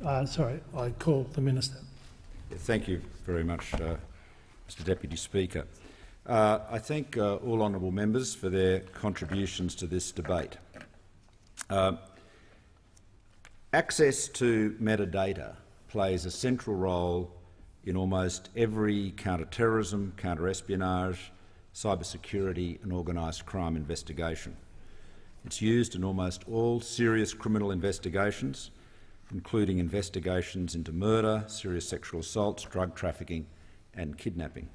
I call the Minister. Thank you very much, Mr Deputy Speaker. I thank all honourable members for their contributions to this debate. Access to metadata plays a central role in almost every counter-terrorism, counter-espionage, cybersecurity and organised crime investigation. It's used in almost all serious criminal investigations, including investigations into murder, serious sexual assaults, drug trafficking and kidnapping.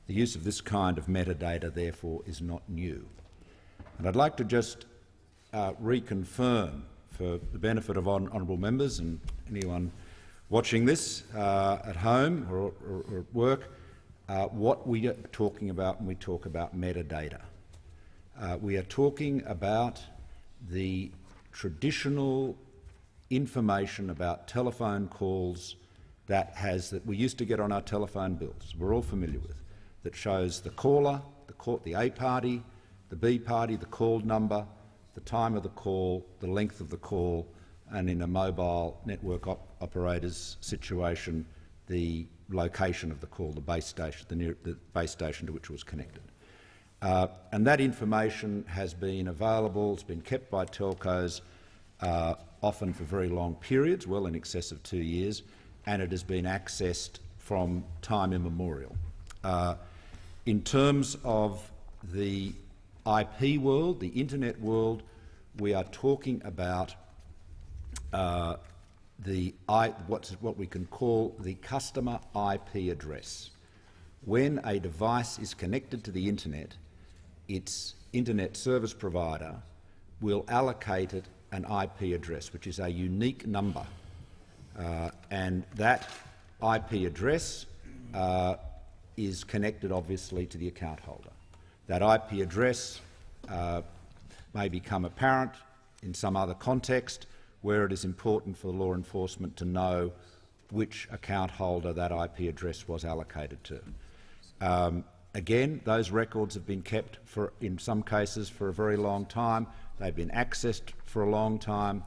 The use of this kind of metadata, therefore, is not new. And I'd like to just reconfirm, for the benefit of honourable members and anyone watching this at home or at work, what we are talking about when we talk about metadata. We are talking about the traditional information about telephone calls that we used to get on our telephone bills, we're all familiar with, that shows the caller, the A party, the B party, the called number, the time of the call, the length of the call, and in a mobile network operator's situation, the location of the call, the base station, the base station to which it was connected. And that information has been available, it's been kept by telcos often for very long periods, well in excess of 2 years, and it has been accessed from time immemorial. In terms of the IP world, the internet world, we are talking about what we can call the customer IP address. When a device is connected to the internet, its internet service provider will allocate it an IP address, which is a unique number, and that IP address is connected obviously to the account holder. That IP address may become apparent in some other context where it is important for law enforcement to know which account holder that IP address was allocated to. Again, those records have been kept in some cases for a very long time. They've been accessed for a long time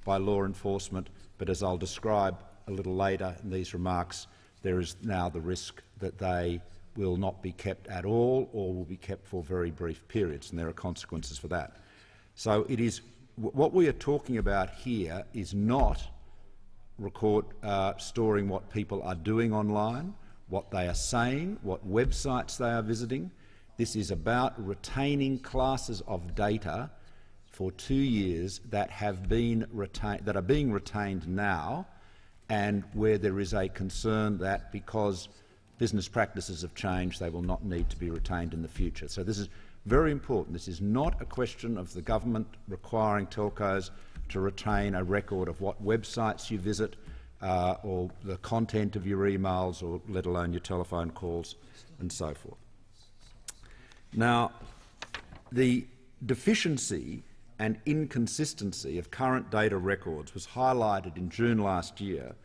by law enforcement, but as I'll describe a little later in these remarks, there is now the risk that they will not be kept at all or will be kept for very brief periods, and there are consequences for that. So it is what we are talking about here is not storing what people are doing online, what they are saying, what websites they are visiting. This is about retaining classes of data for 2 years that have been that are being retained now, and where there is a concern that because business practices have changed, they will not need to be retained in the future. So this is very important. This is not a question of the government requiring telcos to retain a record of what websites you visit or the content of your emails, or let alone your telephone calls and so forth. Now, the deficiency and inconsistency of current data records was highlighted in June last year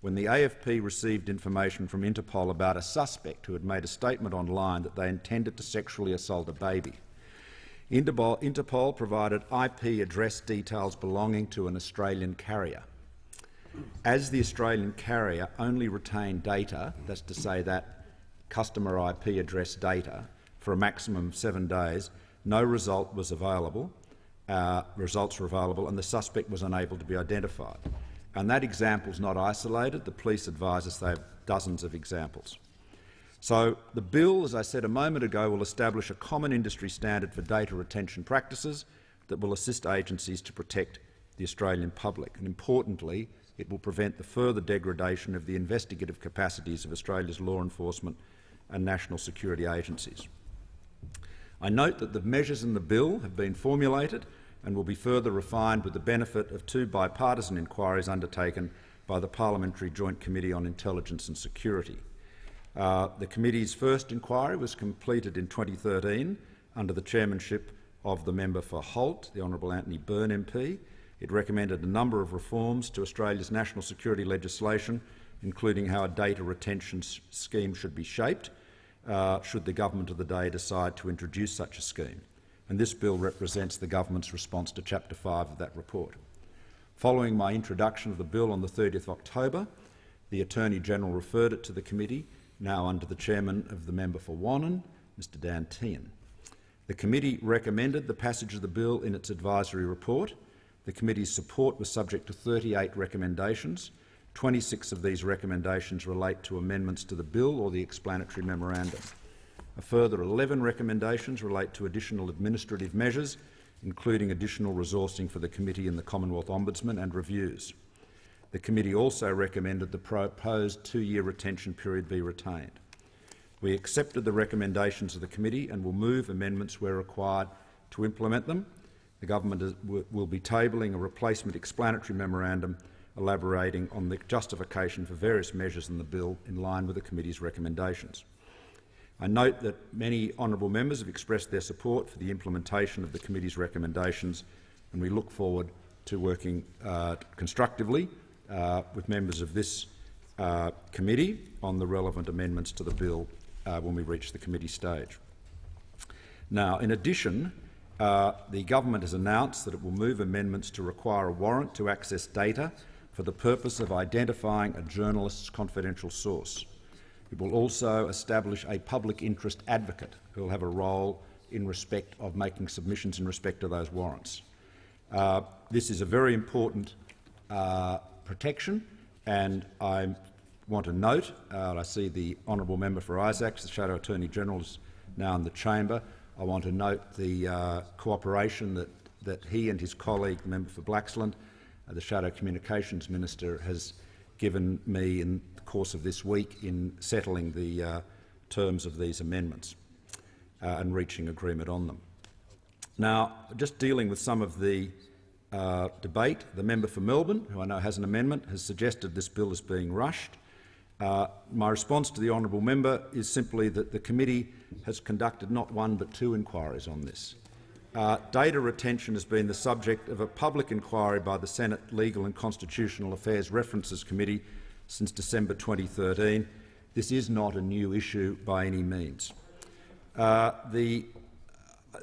when the AFP received information from Interpol about a suspect who had made a statement online that they intended to sexually assault a baby. Interpol provided IP address details belonging to an Australian carrier. As the Australian carrier only retained data, that's to say that customer IP address data, for a maximum of 7 days, no result was available. Results were available and the suspect was unable to be identified. And that example is not isolated. The police advise us they have dozens of examples. So the bill, as I said a moment ago, will establish a common industry standard for data retention practices that will assist agencies to protect the Australian public. And importantly, it will prevent the further degradation of the investigative capacities of Australia's law enforcement and national security agencies. I note that the measures in the bill have been formulated and will be further refined with the benefit of 2 bipartisan inquiries undertaken by the Parliamentary Joint Committee on Intelligence and Security. The committee's first inquiry was completed in 2013 under the chairmanship of the member for Holt, the Honourable Anthony Byrne MP. It recommended a number of reforms to Australia's national security legislation, including how a data retention scheme should be shaped, should the government of the day decide to introduce such a scheme. And this bill represents the government's response to Chapter 5 of that report. Following my introduction of the bill on the 30th of October, the Attorney-General referred it to the committee, now under the chairman of the member for Wannon, Mr Dan Tehan. The committee recommended the passage of the bill in its advisory report. The committee's support was subject to 38 recommendations. 26 of these recommendations relate to amendments to the bill or the explanatory memorandum. A further 11 recommendations relate to additional administrative measures, including additional resourcing for the committee and the Commonwealth Ombudsman and reviews. The committee also recommended the proposed 2-year retention period be retained. We accepted the recommendations of the committee and will move amendments where required to implement them. The government will be tabling a replacement explanatory memorandum elaborating on the justification for various measures in the bill in line with the committee's recommendations. I note that many honourable members have expressed their support for the implementation of the committee's recommendations, and we look forward to working constructively with members of this committee on the relevant amendments to the bill when we reach the committee stage. Now, in addition, the government has announced that it will move amendments to require a warrant to access data for the purpose of identifying a journalist's confidential source. It will also establish a public interest advocate who will have a role in respect of making submissions in respect to those warrants. This is a very important protection, and I want to note, I see the honourable member for Isaacs, the Shadow Attorney-General, is now in the chamber. I want to note the cooperation that he and his colleague, the member for Blaxland, the Shadow Communications Minister, has given me in the course of this week in settling the terms of these amendments and reaching agreement on them. Now, just dealing with some of the debate, the member for Melbourne, who I know has an amendment, has suggested this bill is being rushed. My response to the honourable member is simply that the committee has conducted not one but 2 inquiries on this. Data retention has been the subject of a public inquiry by the Senate Legal and Constitutional Affairs References Committee since December 2013. This is not a new issue by any means. As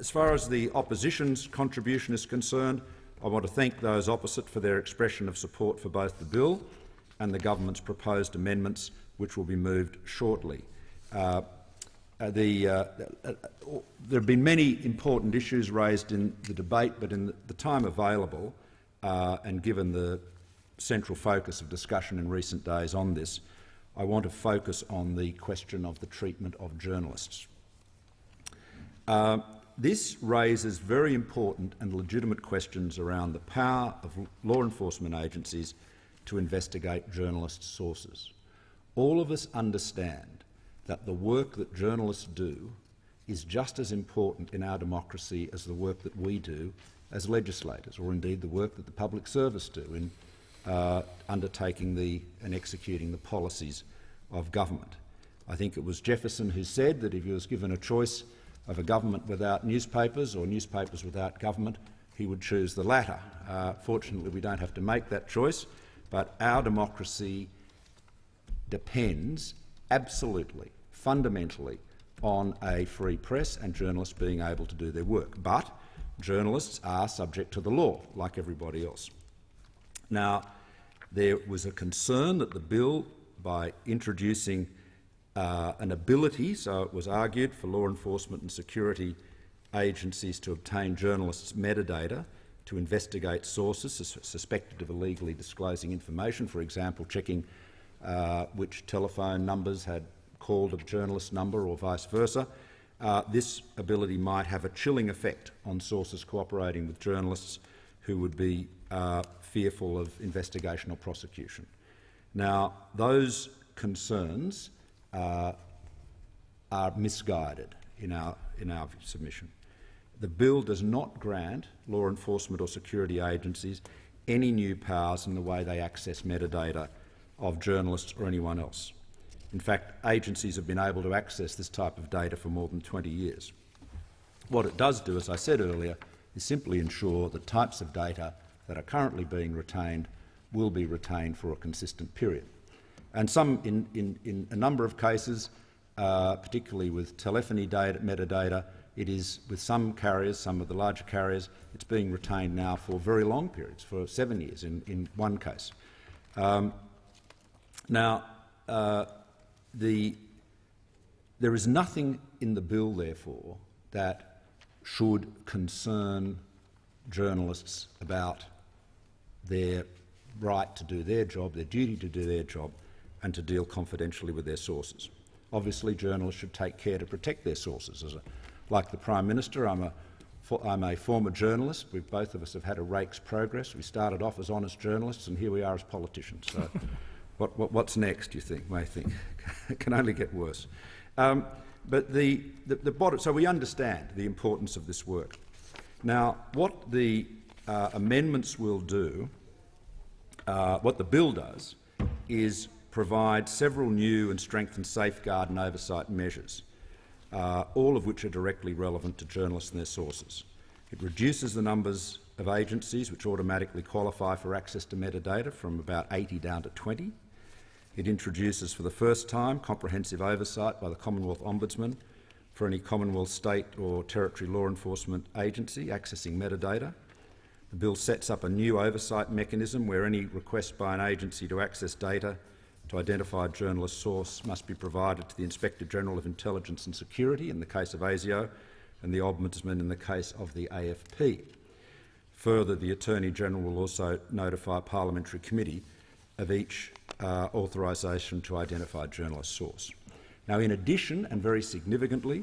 far as the opposition's contribution is concerned, I want to thank those opposite for their expression of support for both the bill and the government's proposed amendments, which will be moved shortly. There have been many important issues raised in the debate, but in the time available, and given the central focus of discussion in recent days on this, I want to focus on the question of the treatment of journalists. This raises very important and legitimate questions around the power of law enforcement agencies to investigate journalists' sources. All of us understand that the work that journalists do is just as important in our democracy as the work that we do as legislators, or indeed the work that the public service do in undertaking and executing the policies of government. I think it was Jefferson who said that if he was given a choice of a government without newspapers or newspapers without government, he would choose the latter. Fortunately, we don't have to make that choice, but our democracy depends absolutely, fundamentally, on a free press and journalists being able to do their work. But journalists are subject to the law, like everybody else. Now, there was a concern that the bill, by introducing an ability, so it was argued, for law enforcement and security agencies to obtain journalists' metadata to investigate sources suspected of illegally disclosing information, for example, checking which telephone numbers had called a journalist's number or vice versa. This ability might have a chilling effect on sources cooperating with journalists who would be fearful of investigation or prosecution. Now, those concerns are misguided in our submission. The bill does not grant law enforcement or security agencies any new powers in the way they access metadata of journalists or anyone else. In fact, agencies have been able to access this type of data for more than 20 years. What it does do, as I said earlier, is simply ensure that types of data that are currently being retained will be retained for a consistent period. And in a number of cases, particularly with telephony data, metadata, it is, with some carriers, some of the larger carriers, it's being retained now for very long periods, for 7 years in one case. There is nothing in the bill, therefore, that should concern journalists about their right to do their job, their duty to do their job, and to deal confidentially with their sources. Obviously, journalists should take care to protect their sources. Like the Prime Minister, I'm a former journalist. Both of us have had a rake's progress. We started off as honest journalists, and here we are as politicians. So, what's next? You may think it can only get worse. But the bottom. So we understand the importance of this work. Now, what the amendments will do, what the bill does, is provide several new and strengthened safeguard and oversight measures, all of which are directly relevant to journalists and their sources. It reduces the numbers of agencies which automatically qualify for access to metadata from about 80 down to 20. It introduces for the first time comprehensive oversight by the Commonwealth Ombudsman for any Commonwealth, state or territory law enforcement agency accessing metadata. The bill sets up a new oversight mechanism where any request by an agency to access data to identify a journalist source must be provided to the Inspector General of Intelligence and Security in the case of ASIO and the Ombudsman in the case of the AFP. Further, the Attorney General will also notify a parliamentary committee of each authorisation to identify a journalist source. Now, in addition, and very significantly,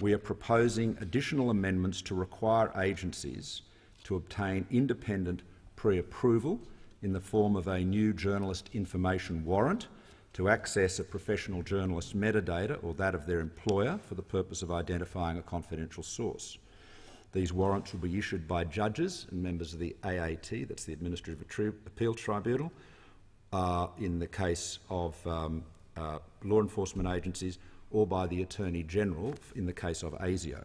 we are proposing additional amendments to require agencies to obtain independent pre-approval in the form of a new journalist information warrant to access a professional journalist's metadata or that of their employer for the purpose of identifying a confidential source. These warrants will be issued by judges and members of the AAT, that's the Administrative Appeal Tribunal, in the case of law enforcement agencies, or by the Attorney General in the case of ASIO.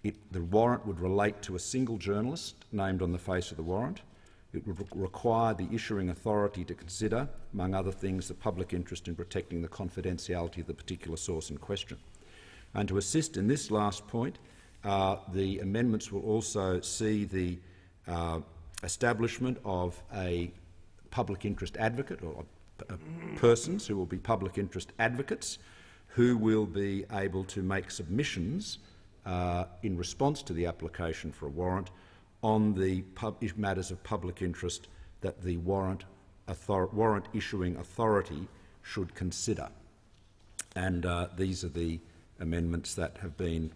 The warrant would relate to a single journalist named on the face of the warrant. It would require the issuing authority to consider, among other things, the public interest in protecting the confidentiality of the particular source in question. And to assist in this last point, the amendments will also see the establishment of a public interest advocate, or persons who will be public interest advocates, who will be able to make submissions in response to the application for a warrant on the matters of public interest that the warrant issuing authority should consider. And these are the amendments that have been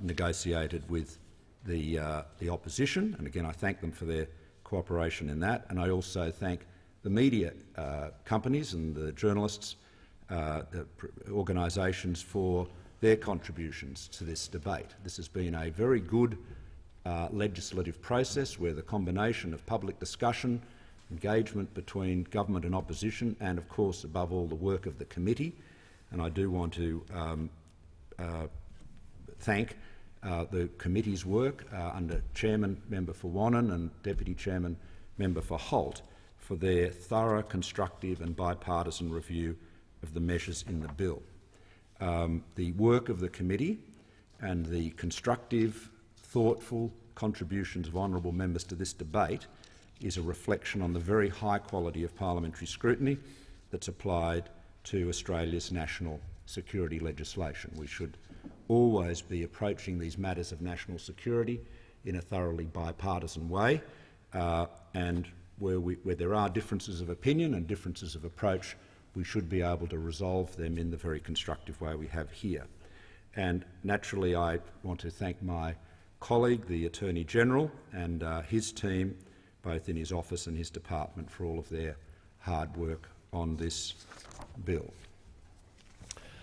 negotiated with the opposition, and again I thank them for their cooperation in that, and I also thank the media companies and the journalists, the organisations, for their contributions to this debate. This has been a very good legislative process where the combination of public discussion, engagement between government and opposition, and of course above all the work of the committee, and I do want to thank the committee's work under Chairman Member for Wannon and Deputy Chairman Member for Holt for their thorough, constructive and bipartisan review of the measures in the bill. The work of the committee and the constructive, thoughtful contributions of honourable members to this debate is a reflection on the very high quality of parliamentary scrutiny that's applied to Australia's national security legislation. We should always be approaching these matters of national security in a thoroughly bipartisan way, and where there are differences of opinion and differences of approach, we should be able to resolve them in the very constructive way we have here. And naturally, I want to thank my colleague, the Attorney General, and his team, both in his office and his department, for all of their hard work on this bill.